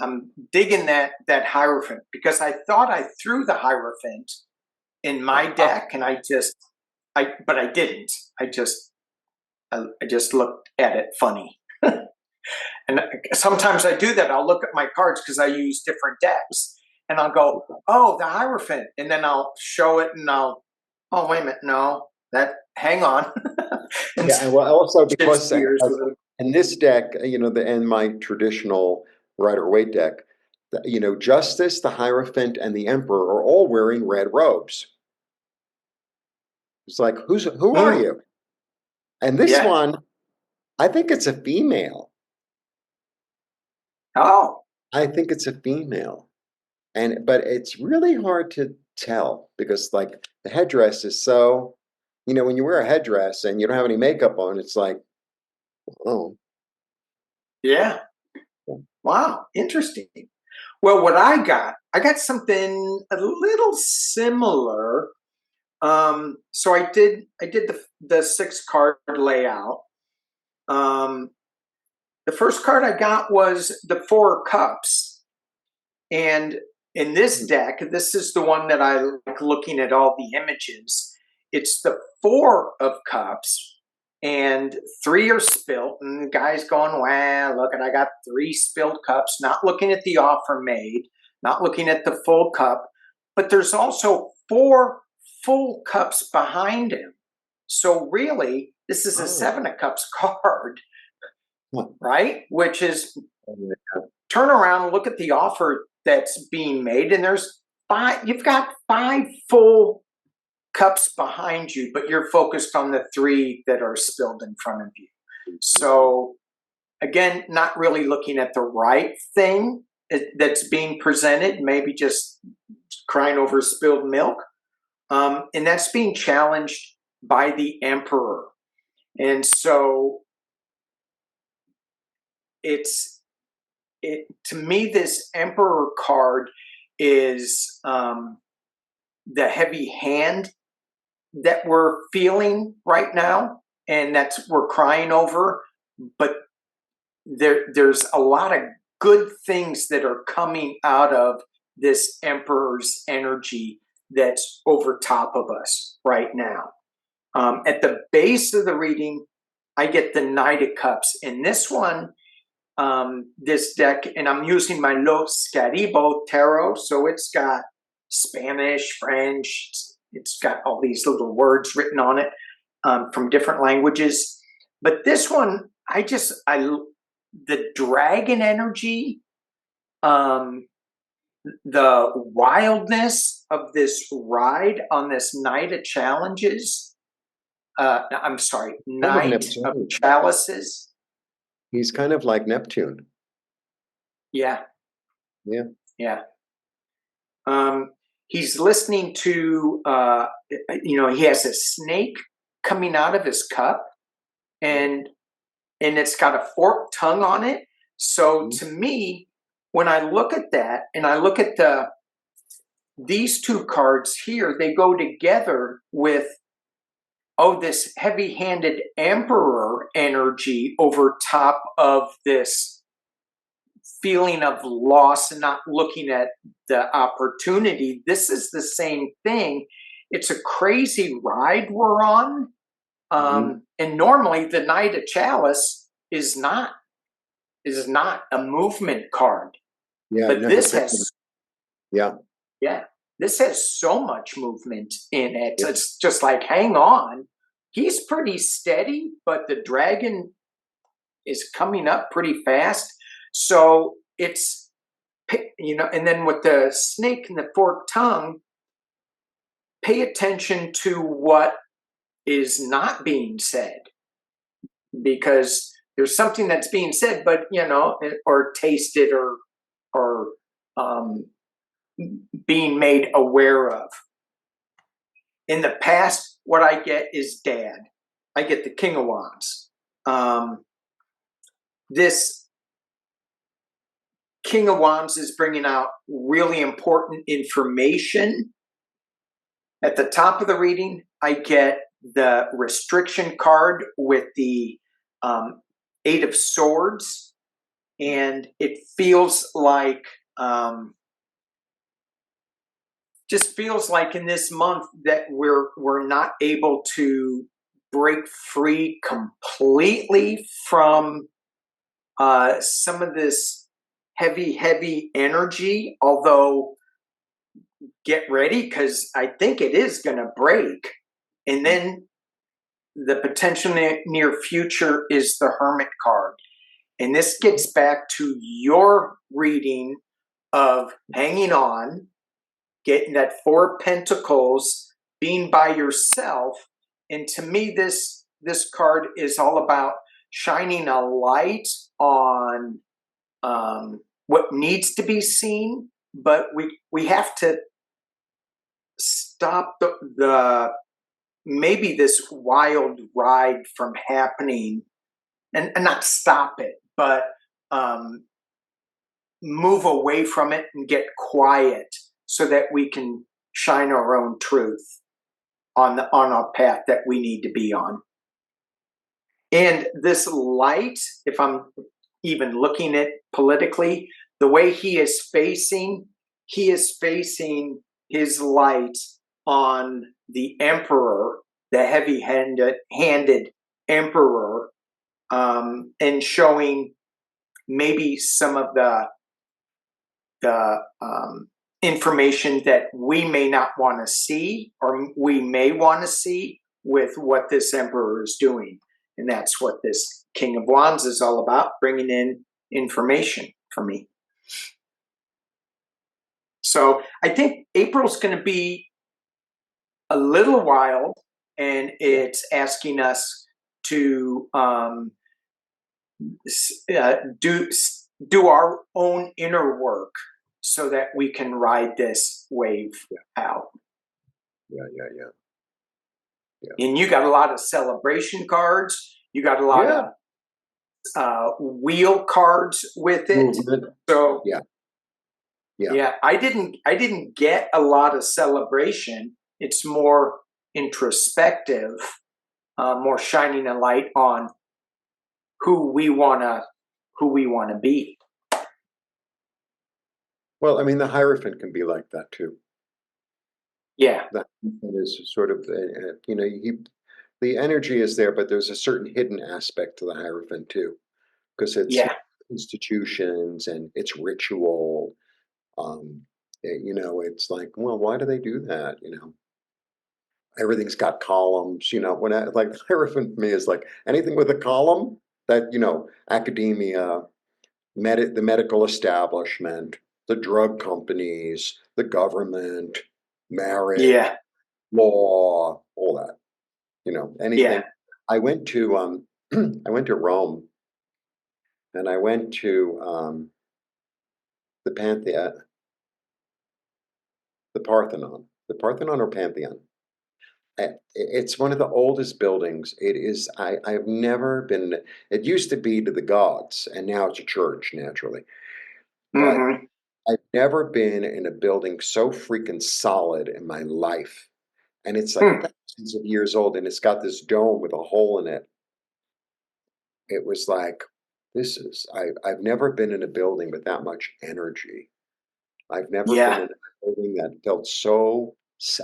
I'm digging that Hierophant, because I thought I threw the Hierophant in my deck, and but I didn't. I just looked at it funny. And sometimes I do that. I'll look at my cards because I use different decks, and I'll go, "Oh, the Hierophant," and then I'll show it, and oh, wait a minute, no, hang on, and Yeah, and well, also shift because gears a little. in this deck, in my traditional Rider Waite deck, Justice, the Hierophant, and the Emperor are all wearing red robes. It's like, who are Mm, you? And this yeah. one, I think it's a female. Oh, I think it's a female. But it's really hard to tell because like the headdress is so, when you wear a headdress and you don't have any makeup on, it's like, oh, yeah. Wow, interesting. Well, what I got something a little similar. So I did the 6 card layout. Um, the first card I got was the 4 of Cups, and in this deck, this is the one that I like looking at all the images. It's the 4 of Cups, and 3 are spilt, and the guy's going, "Wow, look, I got 3 spilled cups," not looking at the offer made, not looking at the full cup, but there's also 4 full cups behind him. So really, this is a oh, 7 of Cups card, huh. right? Which is, Yeah. turn around and look at the offer that's being made, and you've got 5 full cups behind you, but you're focused on the 3 that are spilled in front of you. So again, not really looking at the right thing that's being presented, maybe just crying over spilled milk. And that's being challenged by the Emperor. And so to me, this Emperor card is the heavy hand that we're feeling right now, and that's we're crying over. But there's a lot of good things that are coming out of this Emperor's energy that's over top of us right now. At the base of the reading, I get the Knight of Cups. In this one, this deck, and I'm using my Los Caribo tarot, so it's got Spanish, French, it's got all these little words written on it from different languages. But this one, the dragon energy, um, the wildness of this ride on this Night of Challenges. I'm sorry, Kind of Night of Neptune. Chalices. He's kind of like Neptune. Yeah, Yeah. yeah. He's listening to, he has a snake coming out of his cup, and it's got a forked tongue on it. So Mhm. to me, when I look at that, and I look at these 2 cards here, they go together with, this heavy-handed Emperor energy over top of this feeling of loss and not looking at the opportunity. This is the same thing. It's a crazy ride we're on. Mhm. And normally the Knight of Chalice is not a movement card. Yeah, But no, this has, yeah. yeah. this has so much movement in it. Yeah. It's just like, hang on. He's pretty steady, but the dragon is coming up pretty fast. So it's, and then with the snake and the forked tongue, pay attention to what is not being said, because there's something that's being said, but or tasted, or being made aware of. In the past, what I get is Dad. I get the King of Wands. This King of Wands is bringing out really important information. At the top of the reading, I get the restriction card with the Eight of Swords, and it feels like, just feels like in this month that we're not able to break free completely from some of this heavy energy, although get ready, because I think it is going to break. And then the potential near future is the Hermit card. And this gets back to your reading of hanging on, getting that Four of Pentacles, being by yourself. And to me, this card is all about shining a light on what needs to be seen, but we have to stop the maybe this wild ride from happening, and not stop it, but move away from it and get quiet so that we can shine our own truth on our path that we need to be on. And this light, if I'm even looking at politically, the way he is facing his light on the Emperor, the heavy-handed Emperor, and showing maybe some of the information that we may not want to see, or we may want to see with what this Emperor is doing. And that's what this King of Wands is all about, bringing in information for me. So I think April's going to be a little wild, and it's asking us to do our own inner work so that we can ride this wave out. Yeah. And you got a lot of celebration cards. You got a lot of wheel cards with it. Movement. So yeah, I didn't get a lot of celebration. It's more introspective, more shining a light on who we wanna be. Well, I mean, the Hierophant can be like that too. Yeah. The Hierophant is sort of, the energy is there, but there's a certain hidden aspect to the Hierophant too, because it's institutions and it's ritual. It's like, well, why do they do that? Everything's got columns. When like the Hierophant for me is like anything with a column that academia, the medical establishment, the drug companies, the government, marriage, law, all that. Anything. I went to I went to Rome, and I went to the Pantheon, the Parthenon or Pantheon. It's one of the oldest buildings. It is. I've never been. It used to be to the gods, and now it's a church, naturally. But I've never been in a building so freaking solid in my life. And it's like thousands of years old, and it's got this dome with a hole in it. It was like, I've never been in a building with that much energy. I've never been in a building that felt so,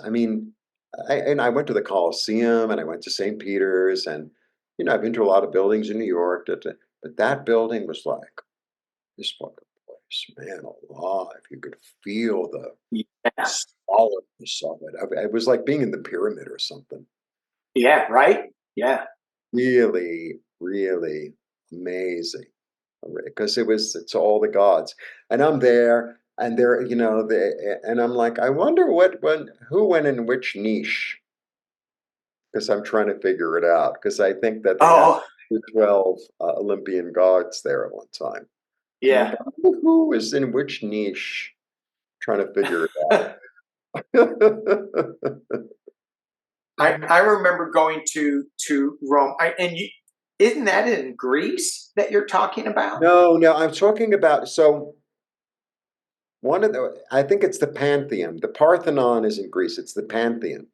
I mean, I went to the Colosseum, and I went to St. Peter's, and, I've been to a lot of buildings in New York, but that building was like, this fucking place, man alive. You could feel the quality of it. It was like being in the pyramid or something. Yeah, right? Yeah. Really, really amazing. Because it's all the gods. And I'm there, and they're, and I'm like, I wonder who went in which niche, because I'm trying to figure it out. Because I think that they had Oh, 12 Olympian gods there at one time. I'm like, yeah. I wonder who was in which niche, trying to figure it out. I remember going to Rome. Isn't that in Greece that you're talking about? No, no, I'm talking about, so I think it's the Pantheon. The Parthenon is in Greece. It's the Pantheon.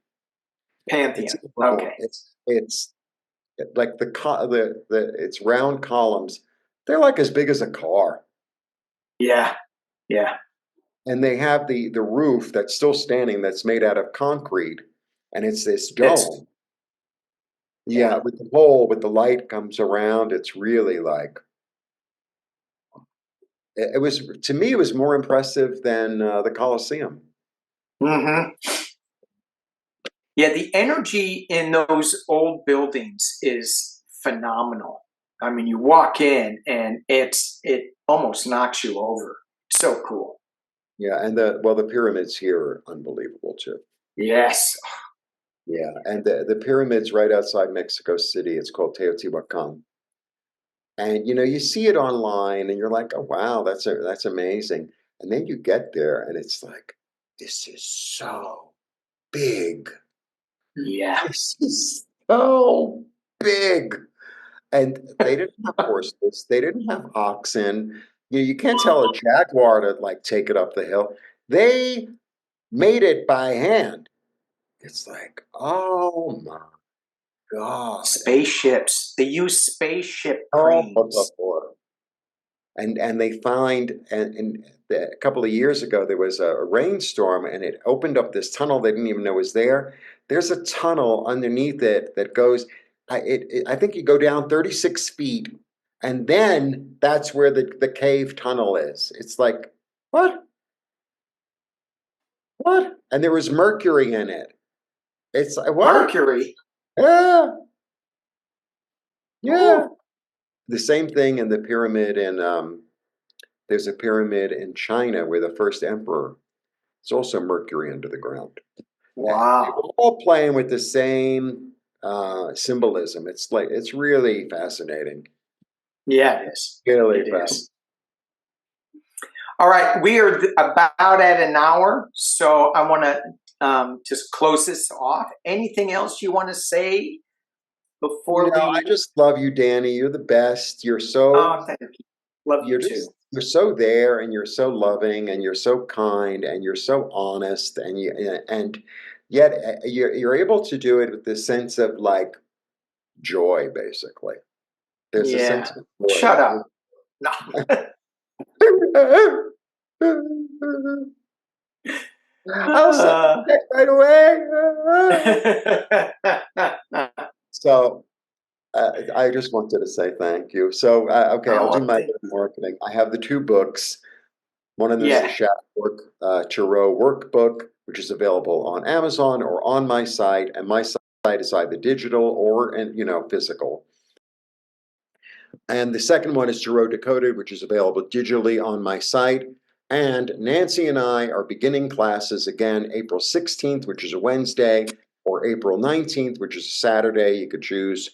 It's Pantheon. in Rome. Okay. It's like it's round columns. They're like as big as a car, Yeah. Yeah. and they have the roof that's still standing that's made out of concrete, and it's this It's dome. Yeah, yeah. with the hole, with the light comes around. It's really like it was to me. It was more impressive than the Colosseum. Hmm. Yeah, the energy in those old buildings is phenomenal. I mean, you walk in and it almost knocks you over. So cool. Yeah, and the pyramids here are unbelievable too. Yes. Yeah, and the pyramids right outside Mexico City. It's called Teotihuacan. And you see it online and you're like, oh wow, that's amazing. And then you get there and it's like, this is so big. Yeah. This is so big. And they didn't have horses, they didn't have oxen. You can't tell a jaguar to like take it up the hill. They made it by hand. It's like, oh my God. Spaceships. They use spaceship Oh, cranes. and they find and a couple of years ago there was a rainstorm and it opened up this tunnel they didn't even know was there. There's a tunnel underneath it that goes I think you go down 36 feet and then that's where the cave tunnel is. It's like what and there was mercury in it. It's like what? Mercury. Yeah, yeah. Oh, The same thing in the pyramid in there's a pyramid in China where the first emperor. It's also mercury under the ground. And they wow. were all playing with the same symbolism. It's really fascinating. Yeah, it is. Really It fascinating. is. All right, we are about at an hour, so I want to just close this off. Anything else you want to say before No, I we? just love you, Danny. You're the best. Oh, thank you. Love you too. You're so there, and you're so loving, and you're so kind, and you're so honest, and yet you're able to do it with this sense of like joy, basically. There's a sense Yeah. of joy. Shut up. No. I'll send Uh, it right away. So I just wanted to say thank you. So okay, I'll oh, do well, my marketing. I have the two books. One of them is the yeah, Shadow Tarot Workbook, which is available on Amazon or on my site, and my site is either digital or physical. And the second one is Tarot Decoded, which is available digitally on my site. And Nancy and I are beginning classes again April 16th, which is a Wednesday, or April 19th, which is a Saturday. You could choose.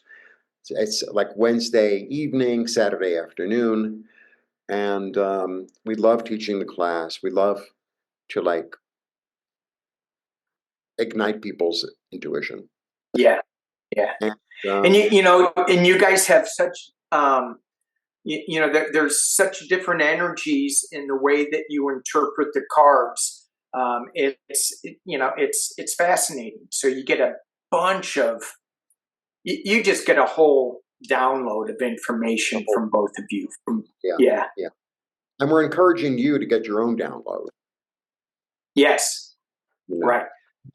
It's like Wednesday evening, Saturday afternoon. And we love teaching the class. We love to like ignite people's intuition. yeah, yeah. And And and you guys have such there's such different energies in the way that you interpret the cards. It's fascinating. So you get a bunch of you just get a whole download of information from both of you. yeah, Yeah. yeah. And we're encouraging you to get your own download. Yes. You know, Right.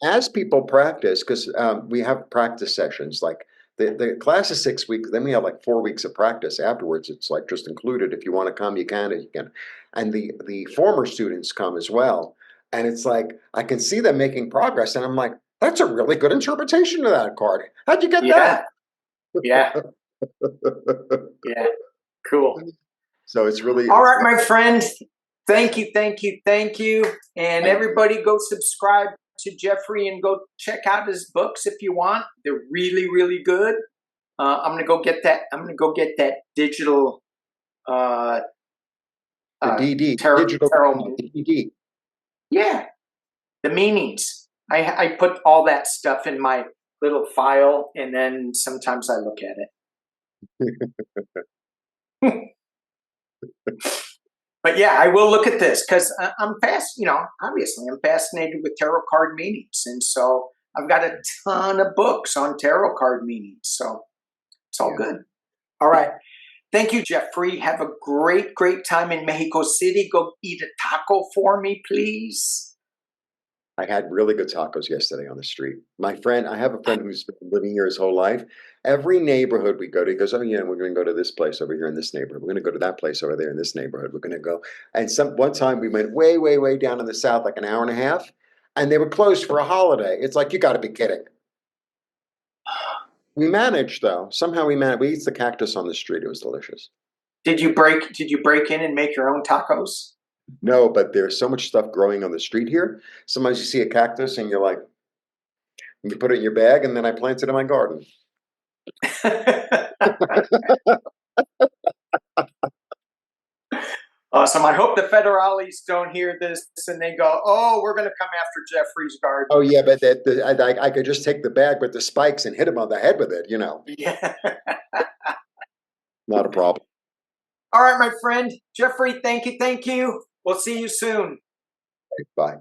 as people practice, because we have practice sessions. Like the class is 6 weeks, then we have like 4 weeks of practice afterwards. It's like just included. If you want to come, you can. You can, and the former students come as well. And it's like, I can see them making progress. And I'm like, that's a really good interpretation of that card. How'd you get Yeah, that? yeah, yeah. Cool. So it's really, All it's right, my friend. Thank you, thank you, thank you. And thank you. everybody go subscribe to Jeffrey and go check out his books if you want. They're really, really good. I'm gonna go get that. I'm gonna go get that digital uh, The DD, digital, tarot. the DD. Yeah, the meanings. I put all that stuff in my little file, and then sometimes I look at it. But yeah, I will look at this because I'm fast. You know, obviously, I'm fascinated with tarot card meanings, and so I've got a ton of books on tarot card meanings. So it's all Yeah. good. All right. Thank you, Jeffrey. Have a great, great time in Mexico City. Go eat a taco for me, please. I had really good tacos yesterday on the street. My friend, I have a friend who's been living here his whole life. Every neighborhood we go to, he goes, "Oh yeah, we're going to go to this place over here in this neighborhood. We're going to go to that place over there in this neighborhood. We're going to go." And one time we went way, way, way down in the south, like an hour and a half, and they were closed for a holiday. It's like, you got to be kidding. We managed though. Somehow we managed. We eat the cactus on the street. It was delicious. Did you break in and make your own tacos? No, but there's so much stuff growing on the street here. Sometimes you see a cactus and you're like, you put it in your bag, and then I plant it in my garden. Awesome. I hope the federales don't hear this and they go, "Oh, we're going to come after Jeffrey's garden." Oh yeah, but I could just take the bag with the spikes and hit him on the head with it. Yeah. Not a problem. All right, my friend. Jeffrey, thank you. Thank you. We'll see you soon. Bye.